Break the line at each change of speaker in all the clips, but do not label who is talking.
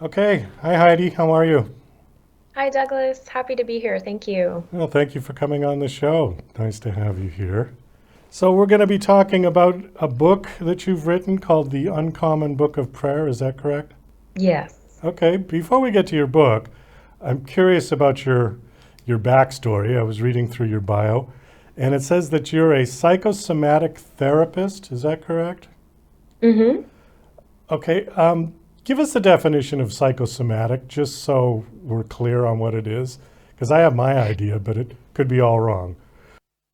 Okay. Hi, Heidi. How are you?
Hi, Douglas. Happy to be here. Thank you.
Well, thank you for coming on the show. Nice to have you here. So, we're going to be talking about a book that you've written called The Uncommon Book of Prayer. Is that correct?
Yes.
Okay. Before we get to your book, I'm curious about your backstory. I was reading through your bio, and it says that you're a psychosomatic therapist. Is that correct?
Mm-hmm.
Okay. Give us the definition of psychosomatic, just so we're clear on what it is, because I have my idea, but it could be all wrong.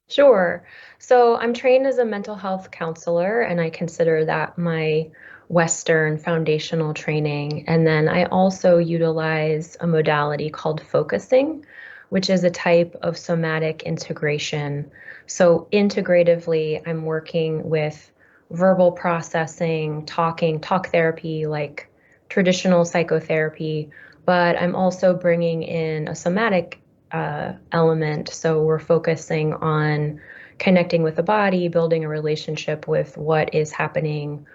Sure. So I'm trained as a mental health counselor, and I consider that my Western foundational training. And then I also utilize a modality called focusing, which is a type of somatic integration. So integratively, I'm working with verbal processing, talk therapy, like traditional psychotherapy, but I'm also bringing in a somatic element. So we're focusing on connecting with the body, building a relationship with what is happening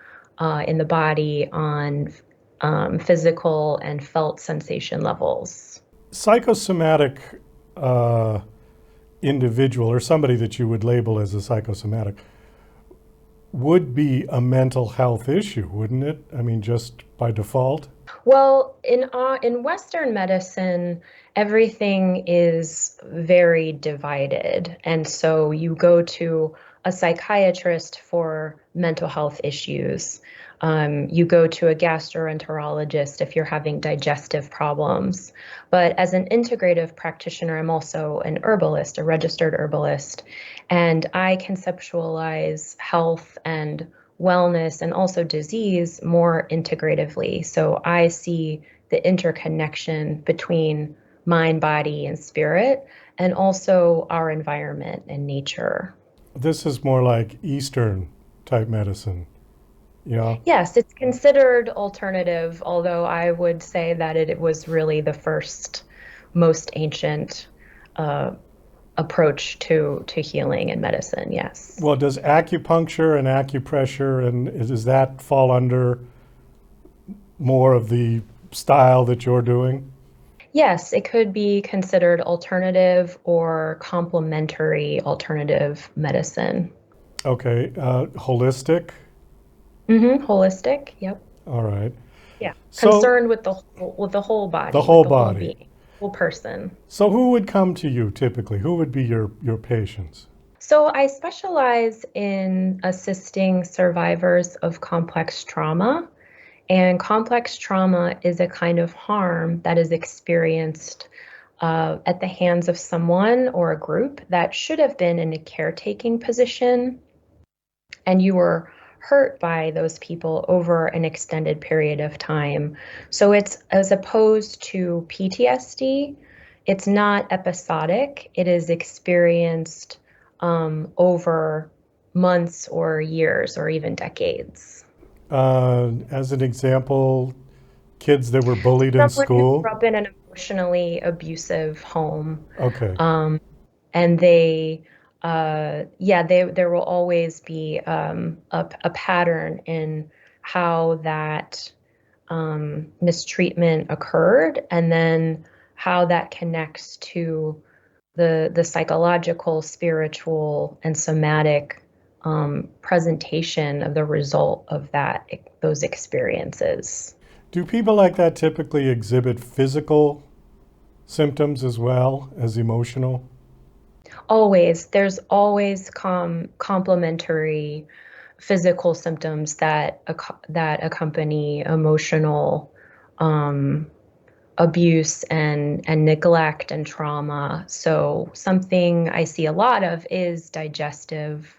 in the body on physical and felt sensation levels.
Psychosomatic uh, individual, or somebody that you would label as a psychosomatic, would be a mental health issue, wouldn't it? I mean, just by default?
Well, in Western medicine, everything is very divided, and so you go to a psychiatrist for mental health issues. You go to a gastroenterologist if you're having digestive problems. But as an integrative practitioner, I'm also an herbalist, a registered herbalist, and I conceptualize health and wellness and also disease more integratively. So I see the interconnection between mind, body, and spirit, and also our environment and nature.
This is more like Eastern type medicine. Yeah.
Yes, it's considered alternative, although I would say that it was really the first, most ancient uh, approach to healing and medicine. Yes.
Well, does acupuncture and acupressure and does that fall under more of the style that you're doing?
Yes, it could be considered alternative or complementary alternative medicine.
Okay. Holistic.
Holistic. Yep.
All right.
Yeah.
So
Concerned with the whole
the
body, with
whole
the whole
body.
being, whole person.
So who would come to you typically? Who would be your patients?
So I specialize in assisting survivors of complex trauma. And complex trauma is a kind of harm that is experienced at the hands of someone or a group that should have been in a caretaking position, and you were hurt by those people over an extended period of time. So it's as opposed to PTSD, it's not episodic, it is experienced over months or years or even decades.
As an example, kids that were bullied in
Someone who
school.
grew up in an emotionally abusive home,
Okay.
um, and they yeah, there will always be a pattern in how that mistreatment occurred, and then how that connects to the psychological, spiritual, and somatic presentation of the result of those experiences.
Do people like that typically exhibit physical symptoms as well as emotional?
Always, there's always complementary physical symptoms that accompany emotional um, abuse and neglect and trauma. So something I see a lot of is digestive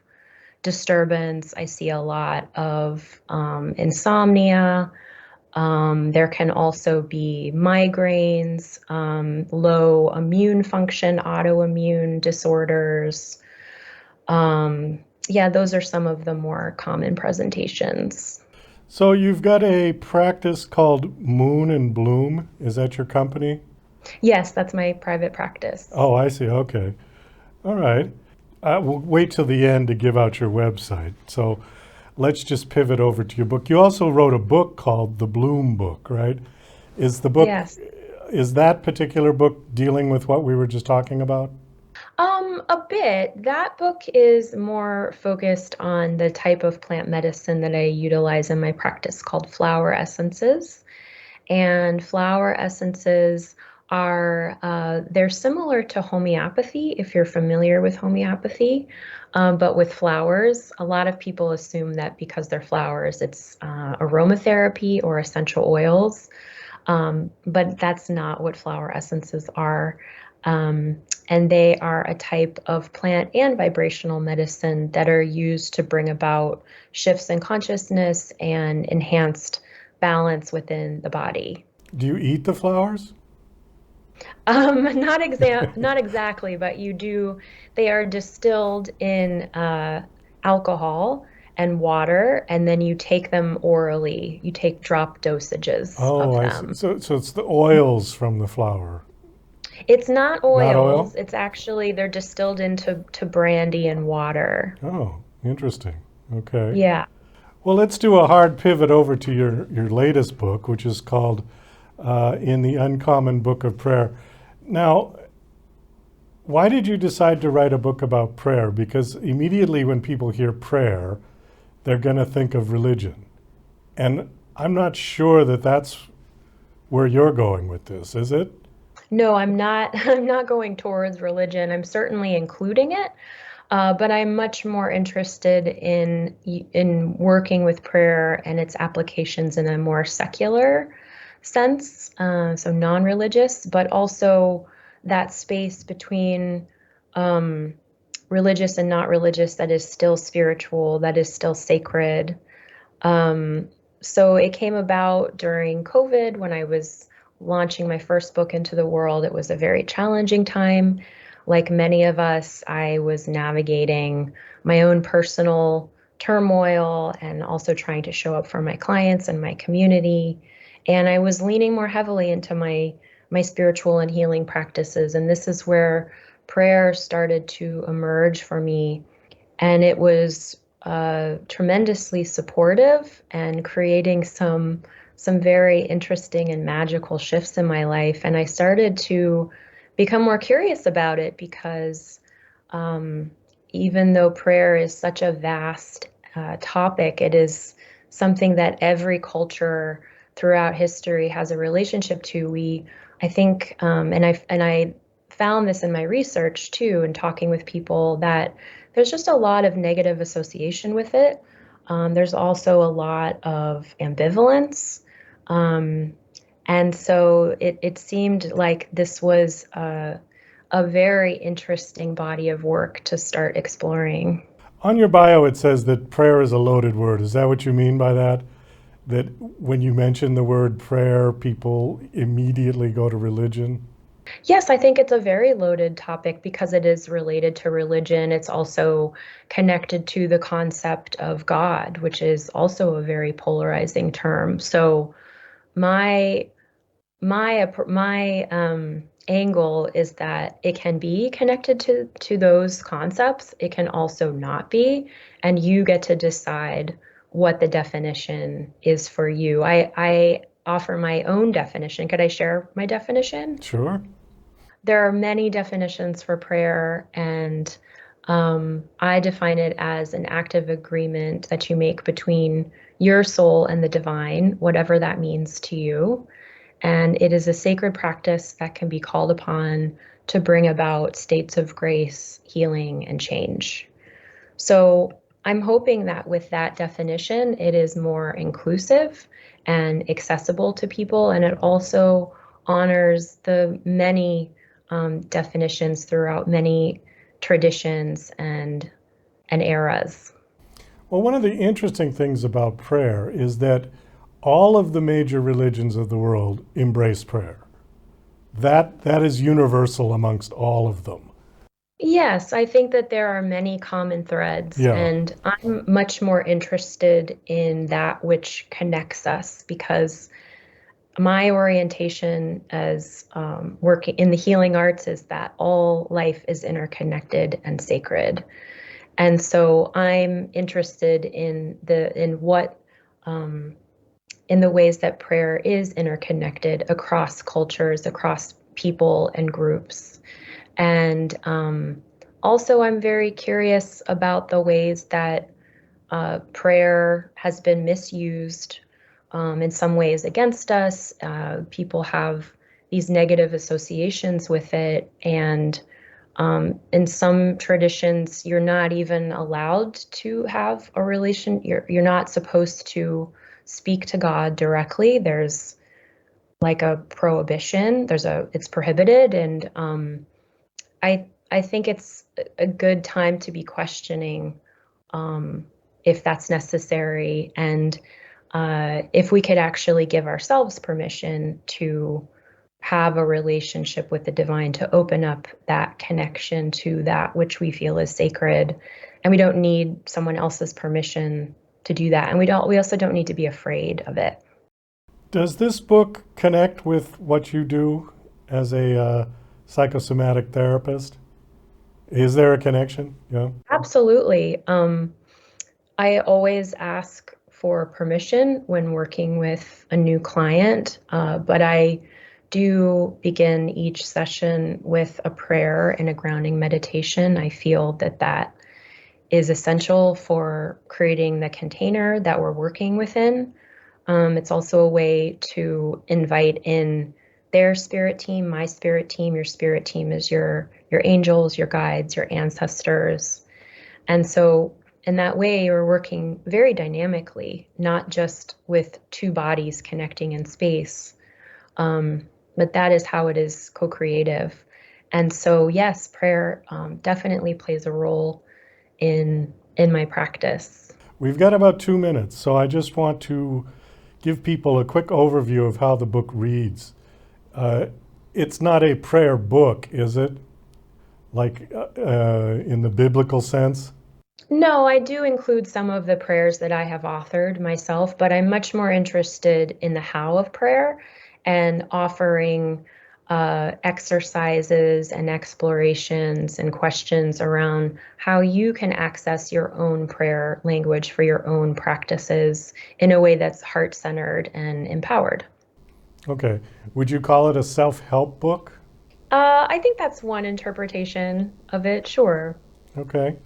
disturbance. I see a lot of insomnia. There can also be migraines, low immune function, autoimmune disorders. Yeah, those are some of the more common presentations.
So you've got a practice called Moon and Bloom. Is that your company?
Yes, that's my private practice.
Oh, I see. Okay. All right. We'll wait till the end to give out your website. So let's just pivot over to your book. You also wrote a book called The Bloom Book, right? Is the book,
Yes.
is that particular book dealing with what we were just talking about?
A bit. That book is more focused on the type of plant medicine that I utilize in my practice called flower essences. And flower essences are they're similar to homeopathy if you're familiar with homeopathy, but with flowers. A lot of people assume that because they're flowers, it's aromatherapy or essential oils, but that's not what flower essences are. Um, and they are a type of plant and vibrational medicine that are used to bring about shifts in consciousness and enhanced balance within the body.
Do you eat the flowers?
Not exactly, but you do. They are distilled in alcohol and water, and then you take them orally. You take drop dosages
Oh,
of
I see.
them.
So it's the oils from the flower,
It's not
not
oils.
oil?
It's actually they're distilled into brandy and water.
Oh, interesting. Okay.
Yeah.
Well, let's do a hard pivot over to your latest book, which is called In the Uncommon Book of Prayer. Now, why did you decide to write a book about prayer? Because immediately when people hear prayer, they're going to think of religion. And I'm not sure that that's where you're going with this, is it?
No, I'm not. I'm not going towards religion. I'm certainly including it, but I'm much more interested in working with prayer and its applications in a more secular sense, so non-religious, but also that space between um, religious and not religious that is still spiritual, that is still sacred. Um, so it came about during COVID when I was launching my first book into the world. It was a very challenging time. Like many of us, I was navigating my own personal turmoil and also trying to show up for my clients and my community. And I was leaning more heavily into my spiritual and healing practices. And this is where prayer started to emerge for me, and it was tremendously supportive and creating some very interesting and magical shifts in my life. And I started to become more curious about it because um, even though prayer is such a vast topic, it is something that every culture throughout history has a relationship to. I think, and I found this in my research too, and talking with people that there's just a lot of negative association with it. There's also a lot of ambivalence. Um, and so it seemed like this was a very interesting body of work to start exploring.
On your bio, it says that prayer is a loaded word. Is that what you mean by that? That when you mention the word prayer, people immediately go to religion?
Yes, I think it's a very loaded topic because it is related to religion. It's also connected to the concept of God, which is also a very polarizing term. So my my angle is that it can be connected to those concepts. It can also not be, and you get to decide what the definition is for you. I offer my own definition. Could I share my definition?
Sure.
There are many definitions for prayer, and I define it as an active agreement that you make between your soul and the divine, whatever that means to you. And it is a sacred practice that can be called upon to bring about states of grace, healing, and change. So I'm hoping that with that definition, it is more inclusive and accessible to people, and it also honors the many definitions throughout many traditions and eras.
Well, one of the interesting things about prayer is that all of the major religions of the world embrace prayer. That is universal amongst all of them.
Yes, I think that there are many common threads,
Yeah,
and I'm much more interested in that which connects us because my orientation as working in the healing arts is that all life is interconnected and sacred. And so I'm interested in what um, in the ways that prayer is interconnected across cultures, across people and groups. And also, I'm very curious about the ways that prayer has been misused in some ways against us. People have these negative associations with it. And in some traditions, you're not even allowed to have a relation. You're not supposed to speak to God directly. There's like a prohibition. It's prohibited, and I think it's a good time to be questioning if that's necessary, and if we could actually give ourselves permission to have a relationship with the divine, to open up that connection to that which we feel is sacred. And we don't need someone else's permission to do that. And we also don't need to be afraid of it.
Does this book connect with what you do as a psychosomatic therapist? Is there a connection? Yeah.
Absolutely. I always ask for permission when working with a new client, but I do begin each session with a prayer and a grounding meditation. I feel that that is essential for creating the container that we're working within. It's also a way to invite in their spirit team, my spirit team. Your spirit team is your angels, your guides, your ancestors. And so in that way, you're working very dynamically, not just with two bodies connecting in space, but that is how it is co-creative. And so, yes, prayer definitely plays a role in my practice.
We've got about 2 minutes, so I just want to give people a quick overview of how the book reads. It's not a prayer book, is it? Like in the biblical sense?
No, I do include some of the prayers that I have authored myself, but I'm much more interested in the how of prayer and offering exercises and explorations and questions around how you can access your own prayer language for your own practices in a way that's heart-centered and empowered.
Okay. Would you call it a self-help book?
I think that's one interpretation of it, sure.
Okay.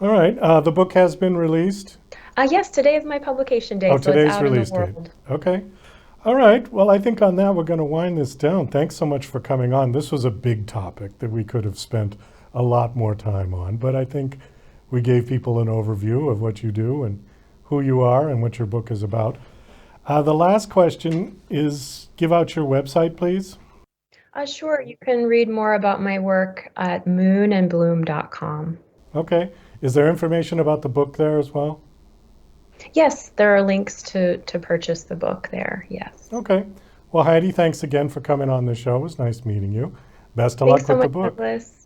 All right. The book has been released.
Yes, today is my publication day,
Oh,
so it's
today's
out in the
release date.
world.
Okay. All right. Well, I think on that, we're going to wind this down. Thanks so much for coming on. This was a big topic that we could have spent a lot more time on, but I think we gave people an overview of what you do and who you are and what your book is about. The last question is give out your website, please.
Sure, you can read more about my work at moonandbloom.com.
Okay. Is there information about the book there as well?
Yes, there are links to purchase the book there. Yes.
Okay. Well, Heidi, thanks again for coming on the show. It was nice meeting you. Best of
Thanks
luck
so
with the
much,
book.
Douglas.